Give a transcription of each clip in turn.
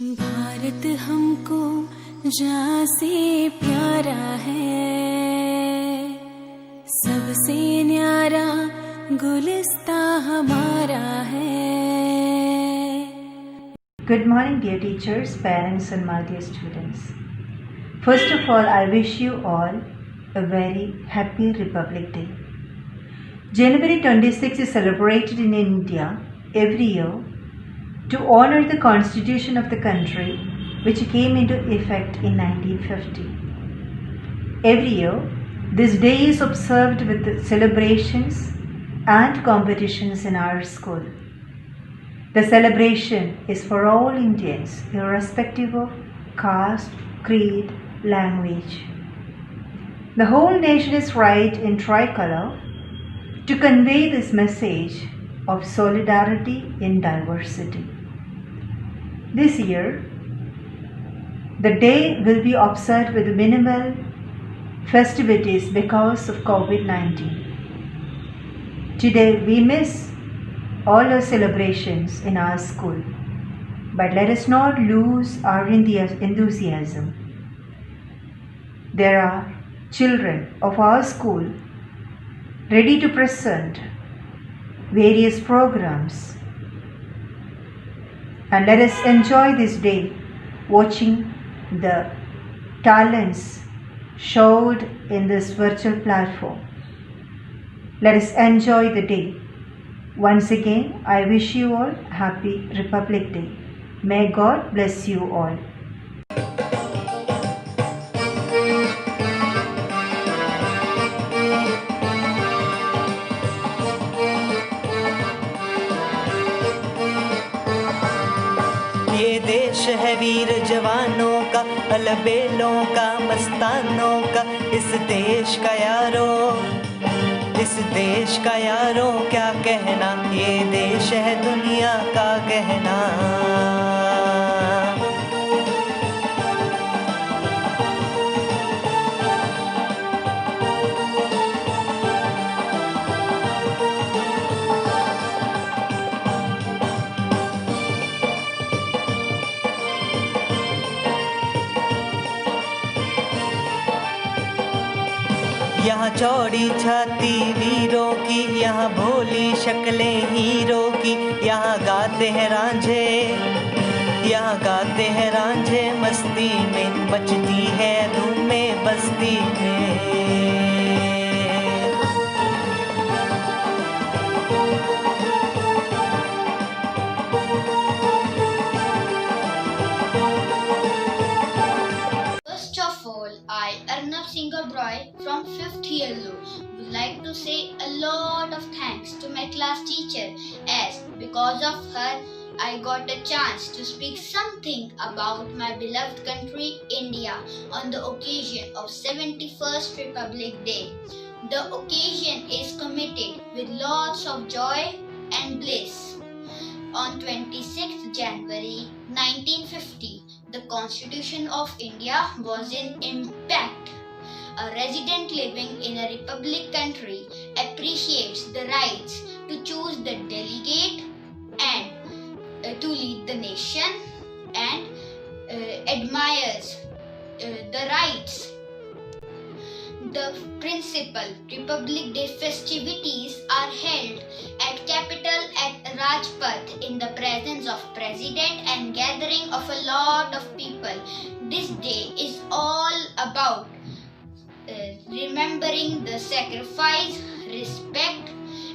भारत हमको जहाँ से प्यारा है, सबसे न्यारा गुलिस्ता हमारा है। Good morning, dear teachers, parents, and my dear students. First of all, I wish you all a very happy Republic Day. January 26 is celebrated in India every year to honor the constitution of the country, which came into effect in 1950. Every year, this day is observed with celebrations and competitions in our school. The celebration is for all Indians, irrespective of caste, creed, language. The whole nation is right in tricolor to convey this message of solidarity in diversity. This year, the day will be observed with minimal festivities because of COVID-19. Today, we miss all our celebrations in our school, but let us not lose our enthusiasm. There are children of our school ready to present various programs, and let us enjoy this day watching the talents showed in this virtual platform. Let us enjoy the day. Once again, I wish you all happy Republic Day. May God bless you all. ये देश है वीर जवानों का, अलबेलों का, मस्तानों का। इस देश का यारों क्या कहना, ये देश है दुनिया का गहना। यहाँ चौड़ी छाती वीरों की, यहाँ भोली शक्लें हीरों की। यहाँ गाते हैं रांझे मस्ती में, बचती है धूमें बस्ती में। First of all, I, Arnav Singh Roy from 5th year low, would like to say a lot of thanks to my class teacher, as because of her I got a chance to speak something about my beloved country India on the occasion of 71st Republic Day. The occasion is committed with lots of joy and bliss. On 26th January 1950, the Constitution of India was in impact. A resident living in a republic country appreciates the rights to choose the delegate and to lead the nation, and admires the rights. The principal Republic Day festivities are held at capital at Rajpath in the presence of President and gathering of a lot of people. This day is all about remembering the sacrifice, respect,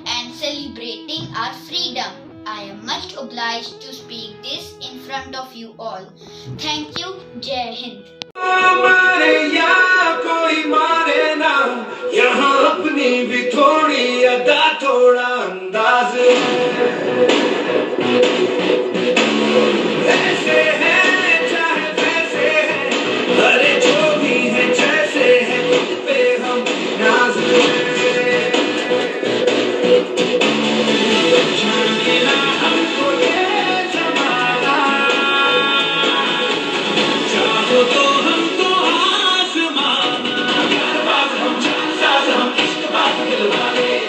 and celebrating our freedom. I am much obliged to speak this in front of you all. Thank you. Jai Hind. कोई मारे ना, यहाँ अपनी भी थोड़ी अदा थोड़ा अंदाज ऐसे है चाहे वैसे है, अरे जो भी है जैसे है खुद पे हम नाज मिला हमको ये जमाना, चाहो तो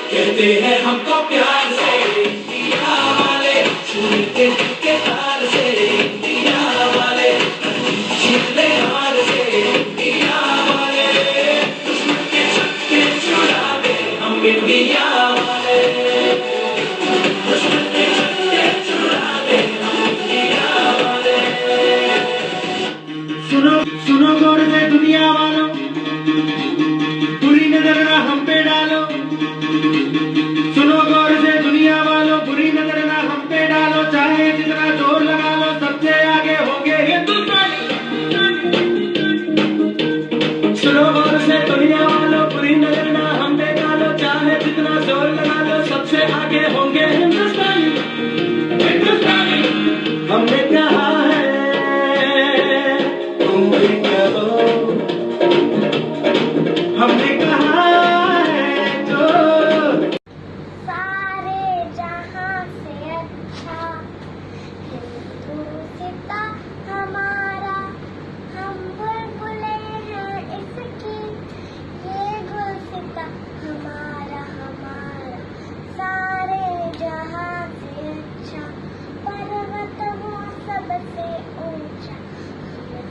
कहते हैं हमको प्यार से इंडिया वाले, सुनते के तार से इंडिया वाले। सुनो गौर से दुनिया वालों, बुरी नजर ना हम पे डालो। सुनो गौर से दुनिया वालों, बुरी नजर ना हम पे डालो। चाहे जितना जोर लगा लो, सबसे आगे होंगे हिंदुस्तानी। सुनो गौर से दुनिया वालों, बुरी नजर ना हम पे डालो। चाहे जितना जोर लगा लो, सबसे आगे होंगे हिंदुस्तानी। हिंदुस्तानी हमने कहा है, तुम भी कहो। हमने कहा है जो सारे जहां से अच्छा हिंदुस्तां हमारा, हम बुलबुले हैं इसकी, ये गुलसिता हमारा हमारा। सारे जहां से अच्छा पर्वत वो सबसे ऊंचा,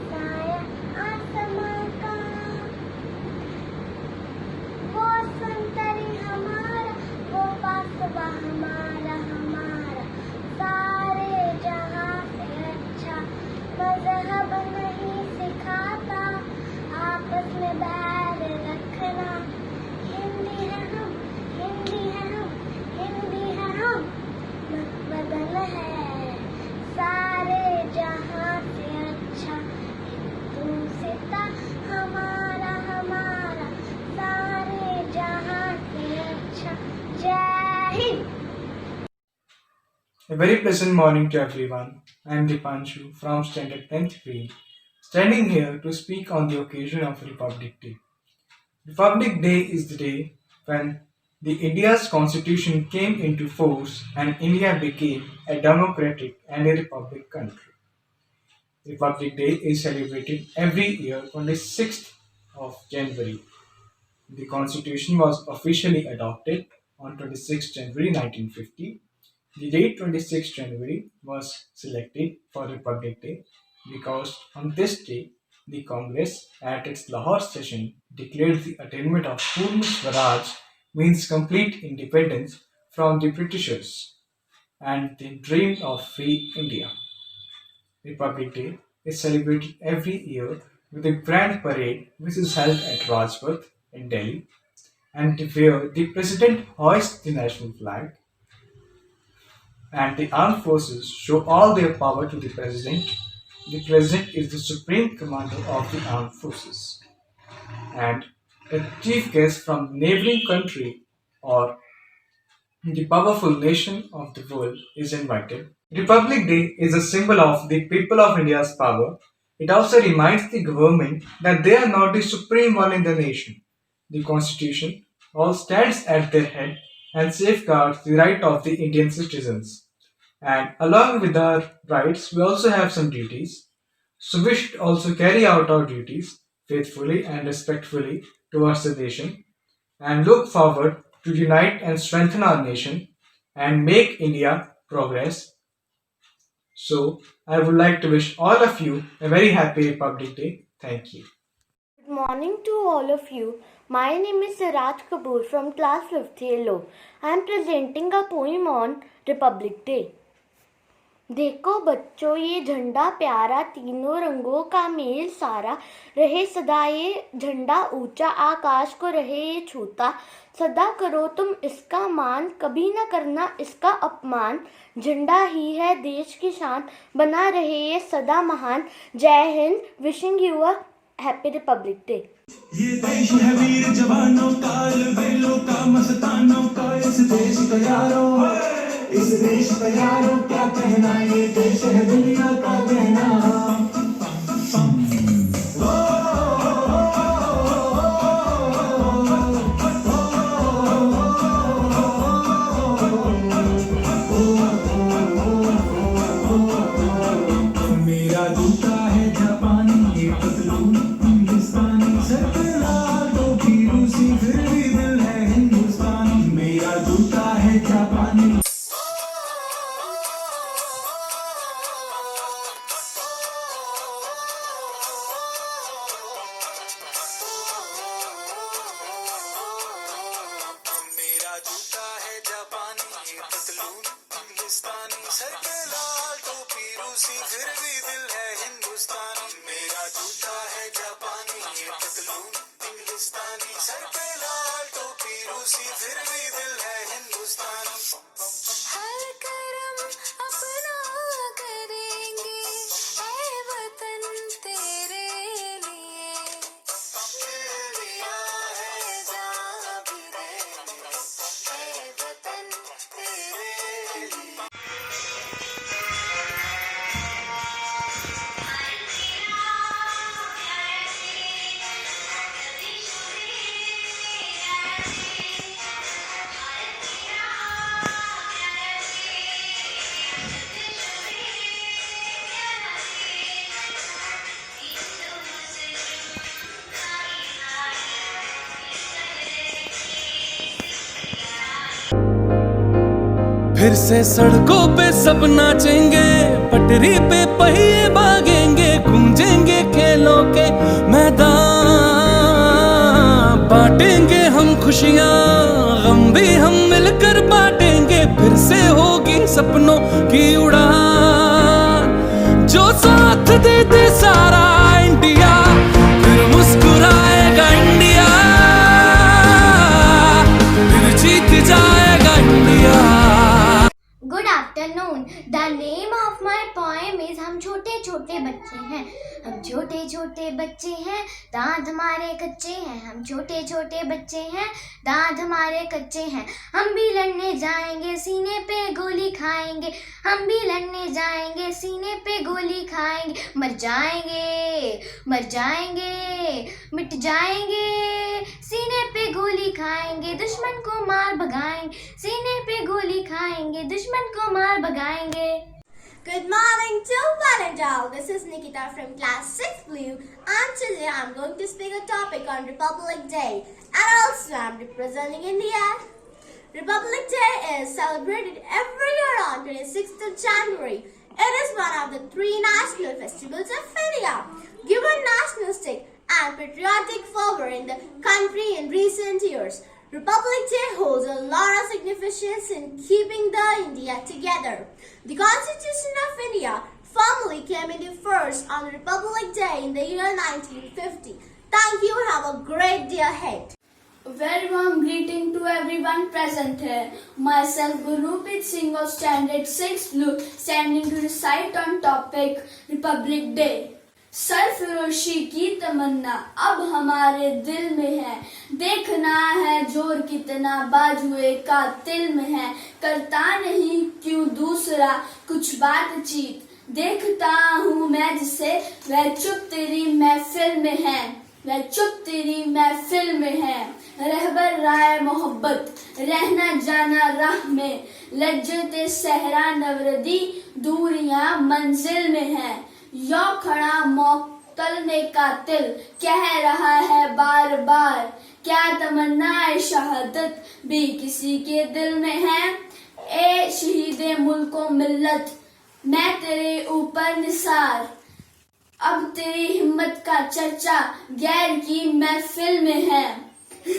साया आसमां का वो संतरी हमारा, वो बासुबा हमारा हमारा। सारे जहां से अच्छा मजहब नहीं सिखाता आपस में बैर रखना। हिंदी है हम, हिंदी है हम, हिंदी है हम, बदल है सारे जहां से अच्छा हिंदुस्तां हमारा हमारा। सारे जहां से अच्छा। जय Hind. A very pleasant morning to everyone. I am Dipanshu from Standard 10th B, standing here to speak on the occasion of Republic Day. Republic Day is the day when the India's constitution came into force and India became a democratic and a republic country. Republic Day is celebrated every year 26th of January. The constitution was officially adopted on 26 January 1950. The date 26 January was selected for Republic Day because on this day the Congress at its Lahore session declared the attainment of Purna Swaraj, means complete independence from the Britishers, and the dream of free India. Republic Day is celebrated every year with a grand parade which is held at Rajpath in Delhi, and where the president hoists the national flag and the armed forces show all their power to the president. The president is the supreme commander of the armed forces, and a chief guest from the neighboring country or the powerful nation of the world is invited. Republic Day is a symbol of the people of India's power. It also reminds the government that they are not the supreme one in the nation. The Constitution all stands at their head and safeguards the right of the Indian citizens. And along with our rights, we also have some duties. So we should also carry out our duties faithfully and respectfully towards the nation and look forward to unite and strengthen our nation and make India progress. So I would like to wish all of you a very happy Republic Day. Thank you. Good morning to all of you. My name is Siraj Kapoor from class 5th yellow. I am presenting a poem on Republic Day. देखो बच्चों ये झंडा प्यारा, तीनों रंगों का mail सारा, रहे सदा ये झंडा ऊंचा, आकाश को रहे ये छूता। सदा करो तुम इसका मान, कभी न करना इसका अपमान। झंडा ही है देश की शान, बना रहे ये सदा महान। जय Hind. Wishing you a happy Republic day. ये देश है वीर जवानों का, अलबेलों का, मस्तानों का। इस देश का यारों, इस देश का यारों क्या कहना, ये देश है दुनिया का कहना। मेरा जूता है जापानी, ये पतलून हिंदुस्तानी, सर पे लाल टोपी रूसी, फिर भी दिल है हिंदुस्तानी। मेरा जूता है जापानी। हर करम अपना करेंगे ऐ वतन तेरे लिए दिया है जहाँ भी देंगे ऐ वतन तेरे लिए फिर से सड़कों पे सब नाचेंगे, पटरी पे पहिए भागेंगे, गूंजेंगे खेलों के मैदान, बांटेंगे हम खुशियाँ, गम भी हम मिलकर बांटेंगे, फिर से होगी सपनों की उड़ान, जो साथ दे दे सारा इंडिया, फिर मुस्कुराएगा इंडिया, फिर जीत जाएगा India. Good afternoon. The name of my poem is हम छोटे छोटे बच्चे हैं, हम छोटे छोटे बच्चे हैं, दांत हमारे कच्चे हैं, हम छोटे छोटे बच्चे हैं, दांत हमारे कच्चे हैं, हम भी लड़ने जाएंगे सीने पे गोली खाएंगे, हम भी लड़ने जाएंगे सीने पे गोली खाएंगे, मर जाएंगे मिट जाएंगे, सीने पे गोली खाएंगे, दुश्मन को मार भगाएंगे, सीने पे गोली खाएंगे, दुश्मन को मार भगाएंगे। Good morning to one and all. This is Nikita from class 6 Blue, and today I'm going to speak a topic on Republic Day, and also I'm representing India. Republic Day is celebrated every year on 26th of January. It is one of the 3 national festivals of India, given nationalistic and patriotic fervor in the country in recent years. Republic Day holds a lot of significance in keeping the India together. The Constitution of India formally came into force on Republic Day in the year 1950. Thank you. Have a great day ahead. Very warm greeting to everyone present here. Myself Gurupit Singh of Standard 6 Blue, standing to recite on topic Republic Day. सरफरोशी की तमन्ना अब हमारे दिल में है, देखना है जोर कितना बाजुए का तिल में है, करता नहीं क्यों दूसरा कुछ बातचीत, देखता हूँ मैं जिसे वह चुप तेरी महफिल में है, वह चुप तेरी महफिल में है, रहबर राय मोहब्बत रहना जाना राह में, लज्जते सहरा नवरदी दूरियां मंजिल में है, यो खड़ा मोक्तल ने कातिल कह रहा है बार बार, क्या तमन्नाए शहादत भी किसी के दिल में है, ए शहीदे मुल्को मिल्लत मैं तेरे ऊपर निसार, अब तेरी हिम्मत का चर्चा गैर की महफिल में है,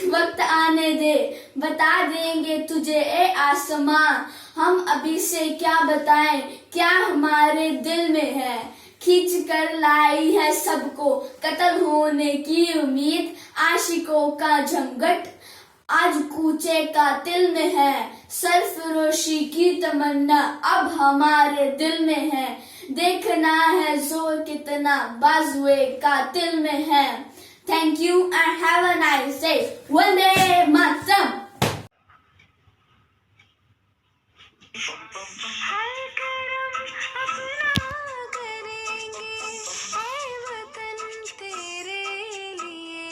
वक्त आने दे बता देंगे तुझे ए आसमां, हम अभी से क्या बताएं क्या हमारे दिल में है, खींच कर लाई है सबको कत्ल होने की उम्मीद, आशिकों का झंगट आज कूचे कातिल में है, सरफरोशी की तमन्ना अब हमारे दिल में है, देखना है जोर कितना बाजुए कातिल में है। Thank you and have a nice day. Vande Mataram. हर करम अपना करेंगे ऐ वतन तेरे लिए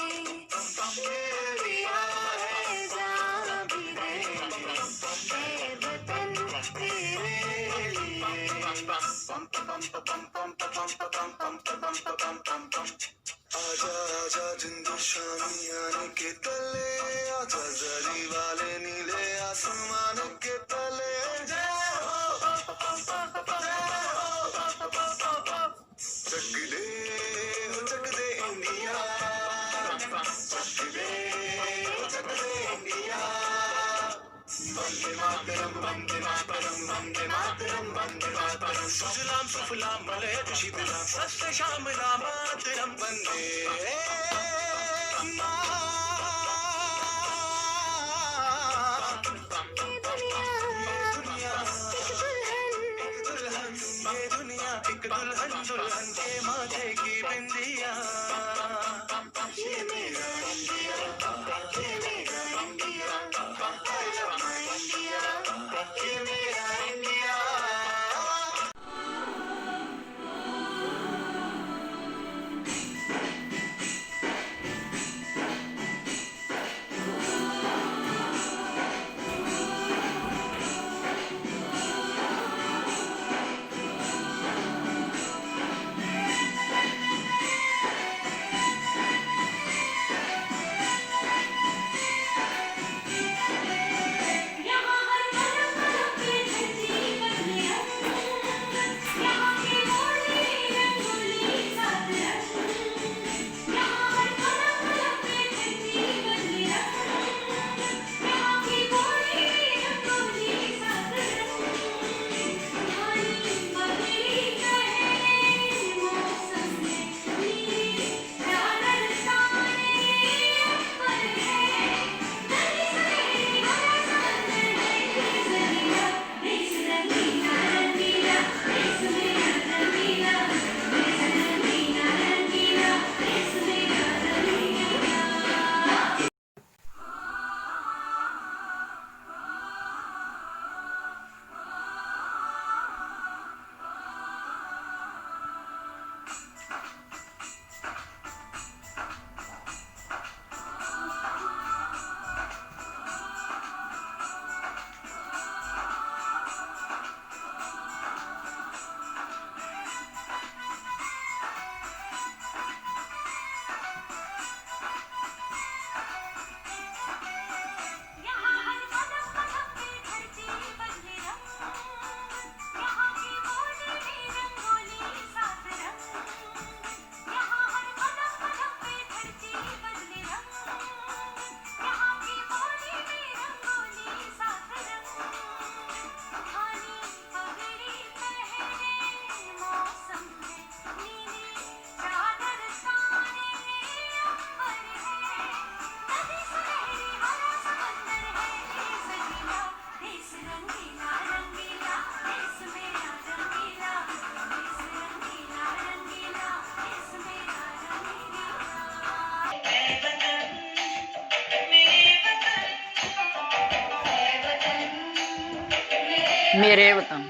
दिया है जहाँ भी देंगे ऐ वतन तेरे लिए। आजा आजा जिंदू शामियाने के तले, आजा जरी वाले नीले आसमान के तले, चक दे इंडिया, चक दे इंडिया, वंदे मातरम वंदे मातरम वंदे मातरम वंदे मातरम, सुजलाम सुफलाम मलयज शीतलाम सस्ते श्यामलां मातरम वंदे माथे की बिंदिया, ये मेरा इंडिया, ये मेरा India, I love my India, ये मेरा इंडिया। मेरे वतन।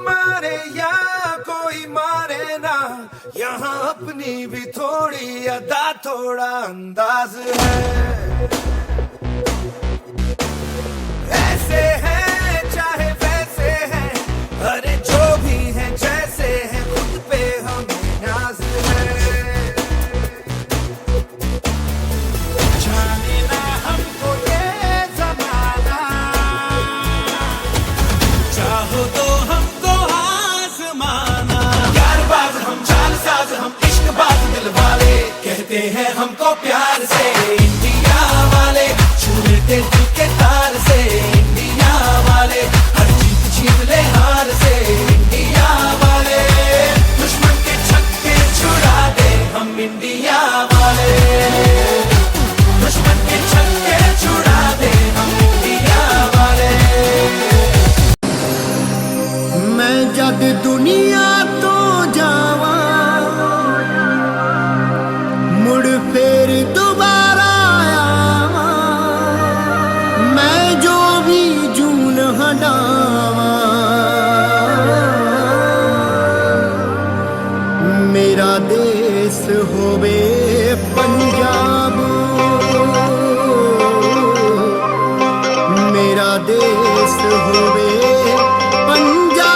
मारे या कोई मारे ना, यहाँ अपनी भी थोड़ी अदा थोड़ा अंदाज है। ऐसे हैं चाहे वैसे हैं, अरे जो भी हैं जैसे हैं, खुद पे हमें नाज है। जाने ना हमको ये जमाना, चाहो तो हमको आजमाना। यार बाज हम चाल साज हम इश्क बाज दिल वाले, कहते हैं हमको प्यार से इंडिया वाले, छू लेते दिल के तार से इंडिया वाले, हर जीत छीन ले हार से इंडिया वाले, दुश्मन के छक्के छुड़ा दे हम इंडिया वाले, दुश्मन के छक्के छुड़ा दे हम इंडिया वाले। मैं जब दुनिया तो जावा, मुड़ फेर दोबारा आवा, मैं जो भी जून हटावा, मेरा देश होवे पंजाब, मेरा देश होवे पंजाब।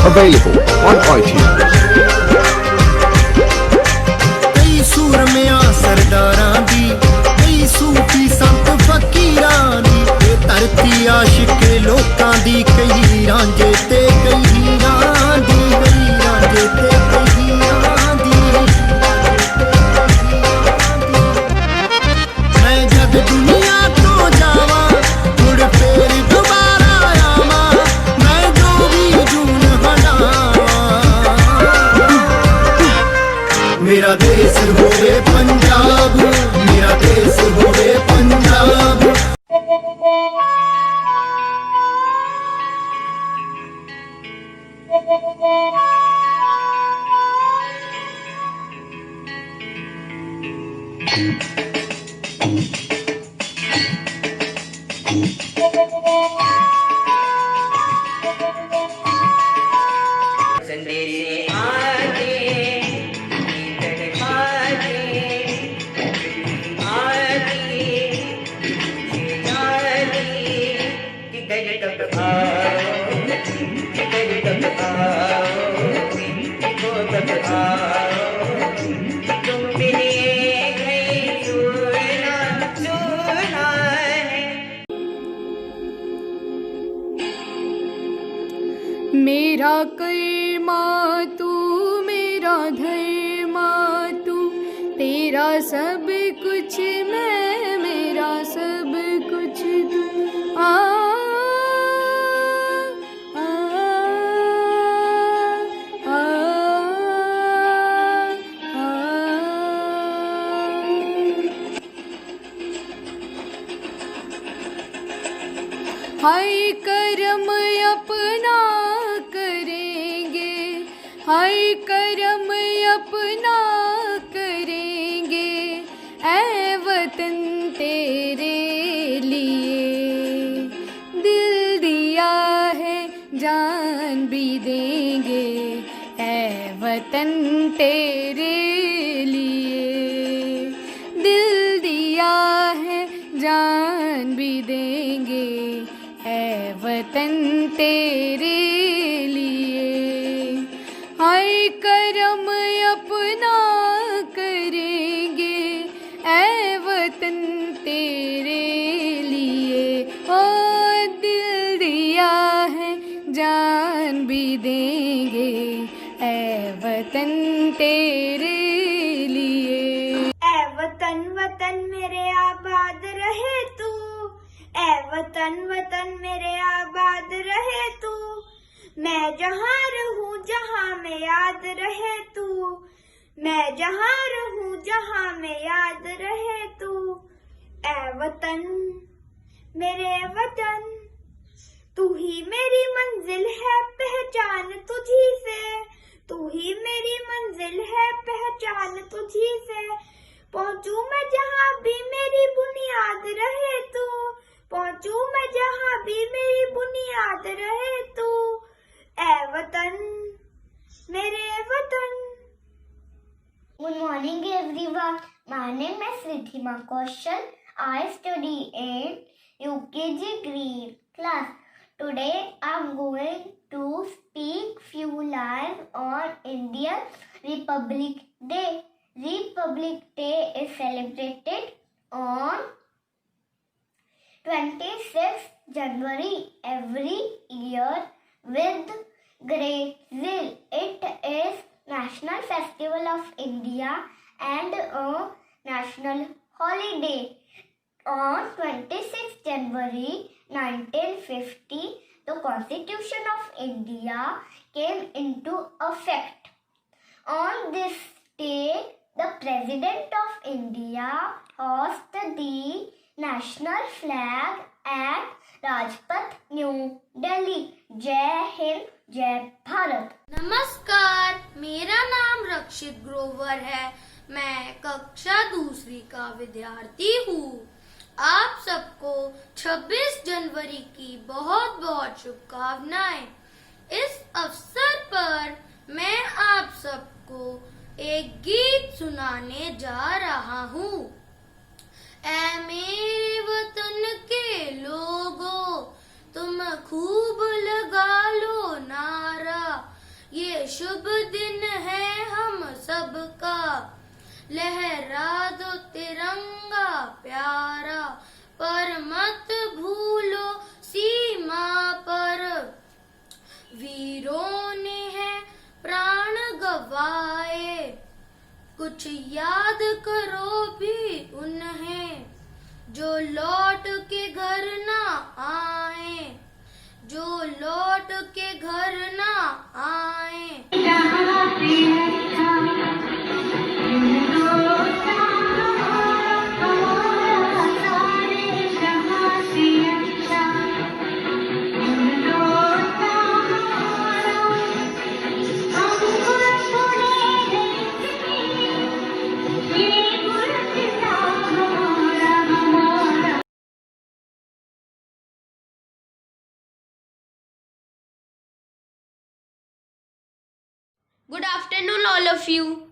available on iTunes. कई सूरमियां सरदारां दी, कई सूफी संत फकीरां दी, ये धरती आशिक लोकां दी, कई रांझे ते कई हीरां दी, कई रांझे ते कई हीरां दी। मैं जद दुनिया तो जावा मुड़ फेर दोबारा आवा, मैं जो भी जून हटावा। मेरा देश होवे पंजाब, मेरा देश होवे पंजाब। मेरा कर्मा तू, मेरा धर्मा तू, तेरा सब कुछ मैं, मेरा सब कुछ तू। आ आ आ आ हाय करम अपना करेंगे, हाय करम अपना करेंगे, ऐ वतन तेरे लिए दिल दिया है जान भी देंगे, ऐ वतन तेरे लिए दिल दिया है जान भी देंगे, ऐ वतन तेरे लिए। हाय करम अपना करेंगे, ऐ वतन तेरे लिए, ओ दिल दिया है जान भी देंगे, ऐ वतन तेरे लिए। ऐ वतन वतन मेरे आबाद रहे तू, ऐ वतन वतन मेरे आबाद रहे तू, मैं जहाँ रहूँ जहाँ में याद रहे तू, मैं जहाँ रहूँ जहाँ में याद रहे तू। ऐ वतन मेरे वतन, तू ही मेरी मंजिल है पहचान तुझी से, तू ही मेरी मंजिल है पहचान तुझी से। पहुँचूं मैं जहाँ भी मेरी बुनियाद रहे तू, पहुँचूं मैं जहाँ भी मेरी बुनियाद रहे तू। ऐ वतन मेरे वतन। Good morning everyone. My name is Riddhima Kaushal. I study in UKG grade class. Today I am going to speak few lines on Indian Republic Day. Republic Day is celebrated on 26th January every year with great zeal. It is National Festival of India and a national holiday. On 26th January 1950, the Constitution of India came into effect. On this day, the President of India hoisted the national flag at Rajpath, New Delhi. जय हिंद, जय भारत। नमस्कार, मेरा नाम रक्षित ग्रोवर है। मैं कक्षा दूसरी का विद्यार्थी हूँ। आप सबको 26 जनवरी की बहुत बहुत शुभकामनाएं। इस अवसर पर मैं आप सबको एक गीत सुनाने जा रहा हूँ। ऐ मेरे वतन के लोगों, तुम खूब लगा लो नारा, शुभ दिन है हम सबका, लहरा दो तिरंगा प्यारा, पर मत भूलो सीमा पर वीरों ने है प्राण गवाए, कुछ याद करो भी उन्हें जो लौट के घर ना आए, जो लौट के घर ना आए। Good afternoon, all of you.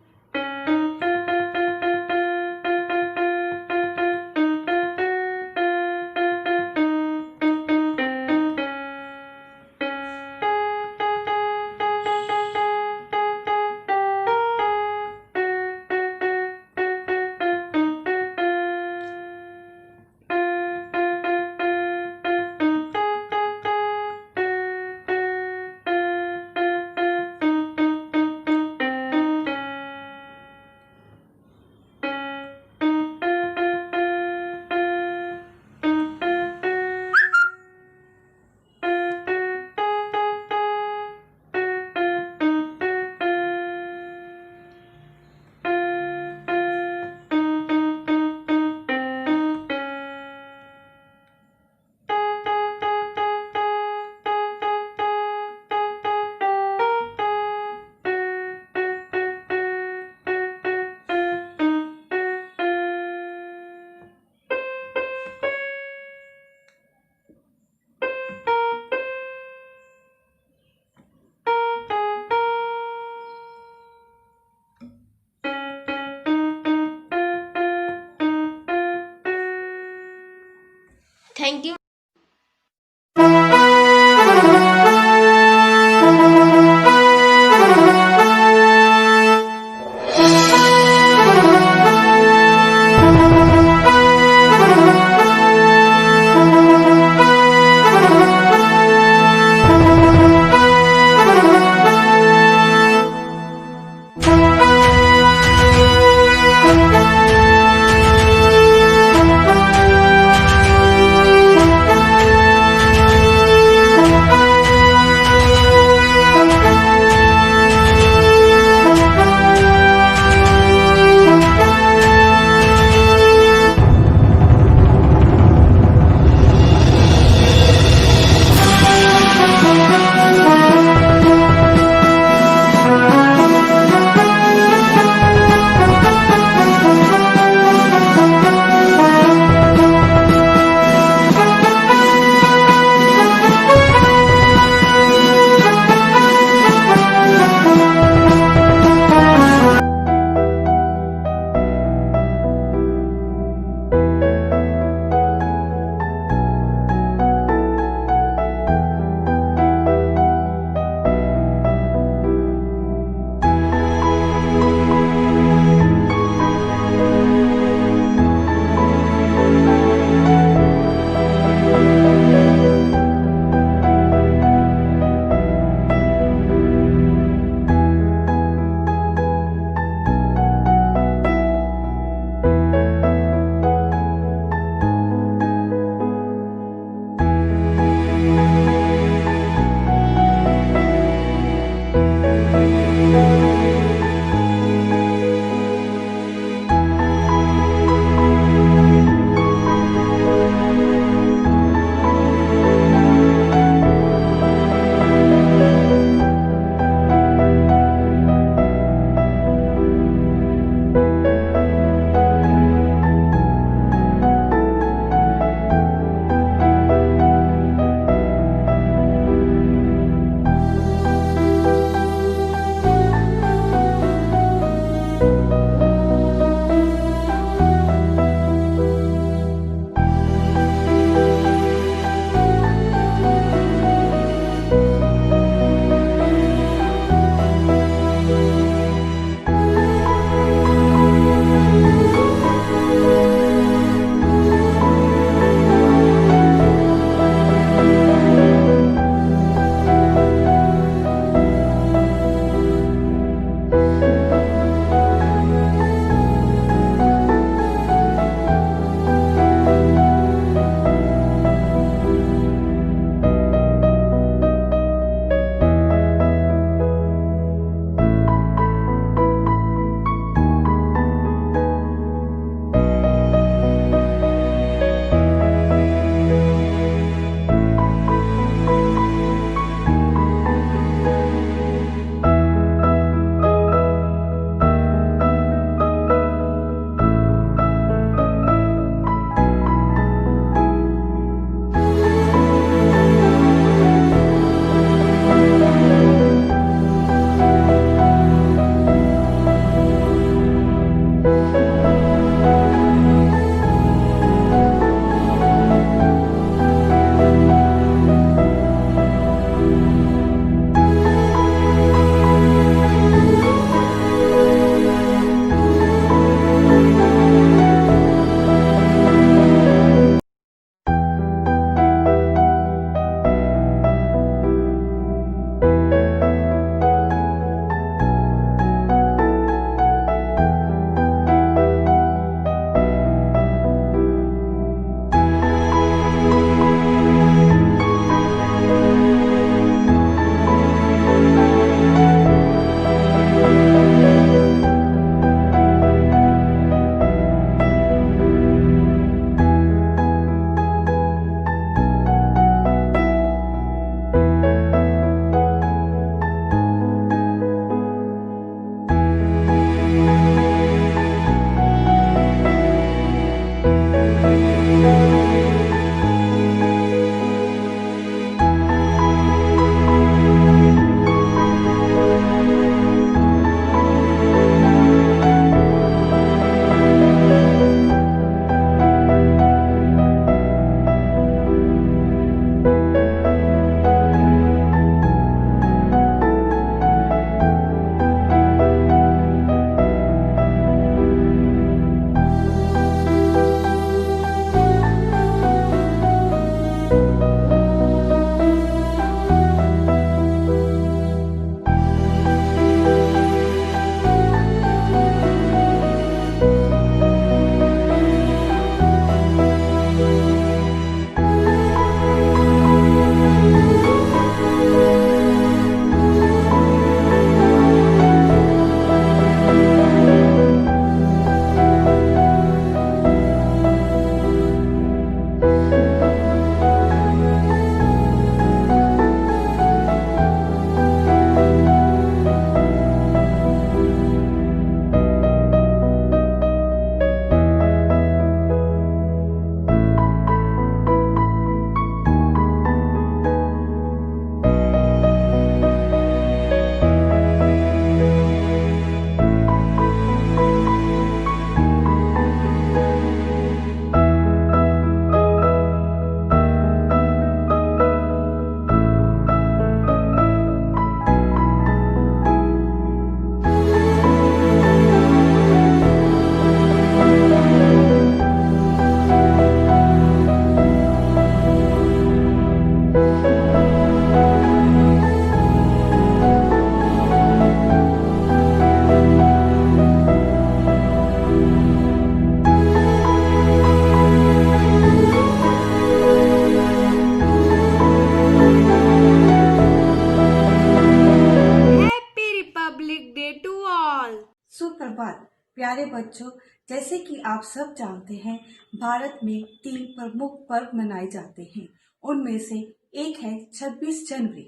सुप्रभात प्यारे बच्चों। जैसे कि आप सब जानते हैं, भारत में 3 प्रमुख पर्व मनाए जाते हैं। उनमें से एक है 26 जनवरी।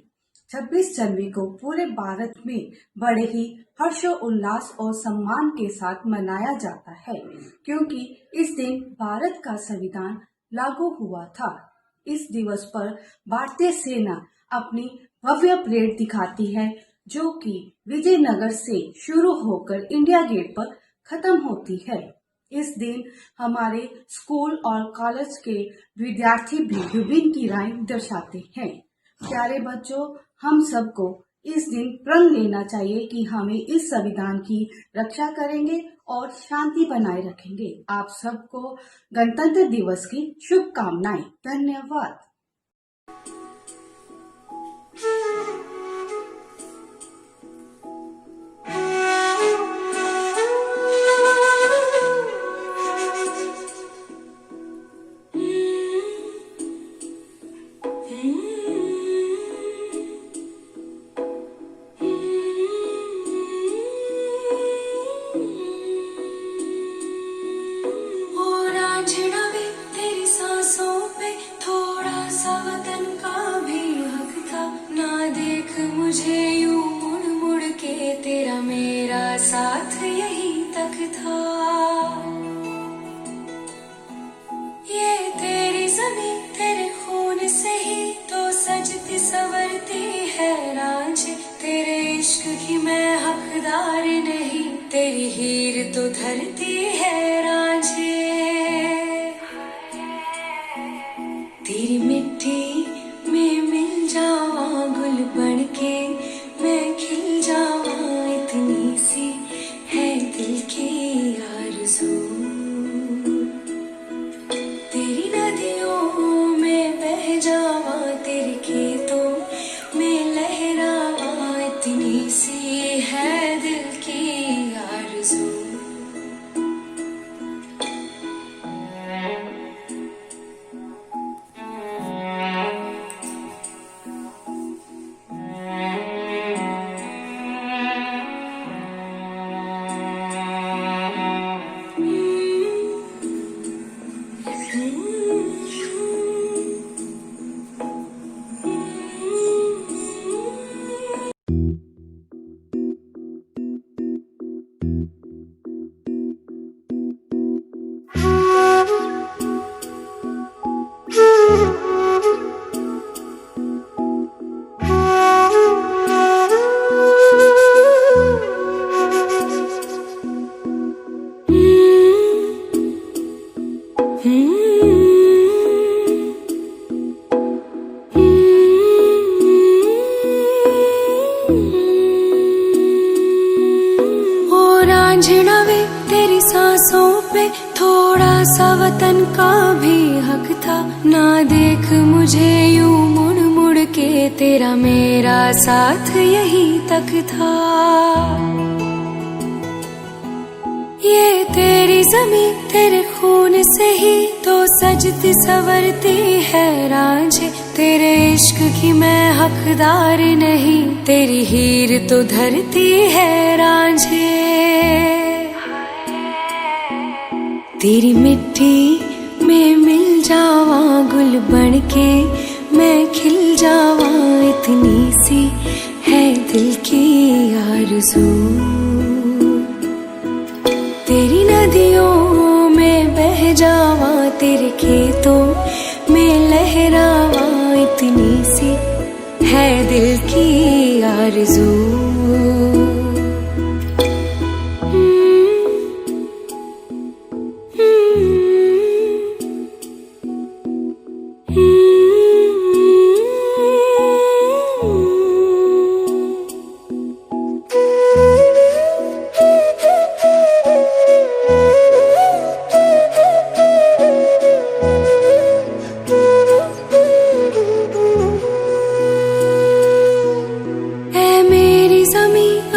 26 जनवरी को पूरे भारत में बड़े ही हर्षोल्लास और सम्मान के साथ मनाया जाता है, क्योंकि इस दिन भारत का संविधान लागू हुआ था। इस दिवस पर भारतीय सेना अपनी भव्य परेड दिखाती है, जो कि विजयनगर से शुरू होकर इंडिया गेट पर खत्म होती है। इस दिन हमारे स्कूल और कॉलेज के विद्यार्थी भी विभिन्न क्रियाएं दर्शाते हैं। प्यारे बच्चों, हम सबको इस दिन प्रण लेना चाहिए कि हमें इस संविधान की रक्षा करेंगे और शांति बनाए रखेंगे। आप सबको गणतंत्र दिवस की शुभकामनाएं। धन्यवाद। मुझे यूं मुड़ मुड़ के तेरा मेरा साथ यही तक था। ये तेरी ज़मीं तेरे खून से ही तो सजती संवरती है रांझ। तेरे इश्क की मैं हकदार नहीं, तेरी हीर तो धरती है रांझे। तेरी मिट्टी में मिल जावा गुल बन के मैं खिल जावा, इतनी सी है दिल की आरज़ू। तेरी नदियों में बह जावा, तेरे खेतों में लहरावा, इतनी सी है दिल की आरज़ू। रांझना वे तेरी सांसों पे थोड़ा सा वतन का भी हक था। ना देख मुझे यूं मुड़ मुड़ के तेरा मेरा साथ यही तक था। ये तेरी ज़मीं तेरे खून से ही तो सजती संवरती है रांझे। तेरे इश्क की मैं हकदार नहीं, तेरी हीर तो धरती है रांझे। तेरी मिट्टी में मिल जावा गुल बन के मैं खिल जावा, इतनी सी है दिल की आरज़ू। तेरी नदियों में बह जावा, तेरे खेतों में लहरावा, इतनी सी है दिल की आरज़ू।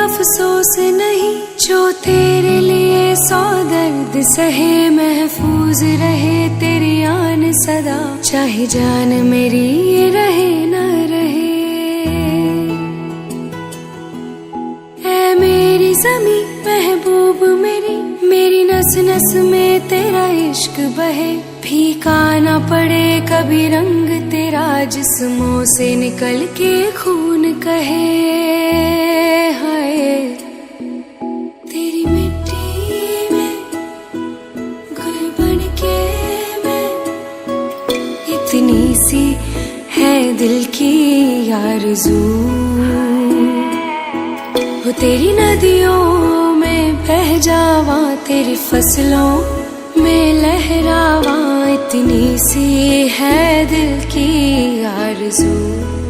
अफसोस नहीं जो तेरे लिए सौ दर्द सहे, महफूज रहे तेरी आन सदा, चाहे जान मेरी रहे न रहे। ऐ मेरी ज़मी महबूब मेरी, मेरी नस नस में तेरा इश्क बहे, फीका ना पड़े कभी रंग तेरा, जिस्मों से निकल के खून कहे। हाय तेरी मिट्टी में गुल बन के मैं, इतनी सी है दिल की आरज़ू, वो तेरी नदियों में बह जावा, तेरी फसलों में लहरावा, इतनी सी है दिल की आरज़ू।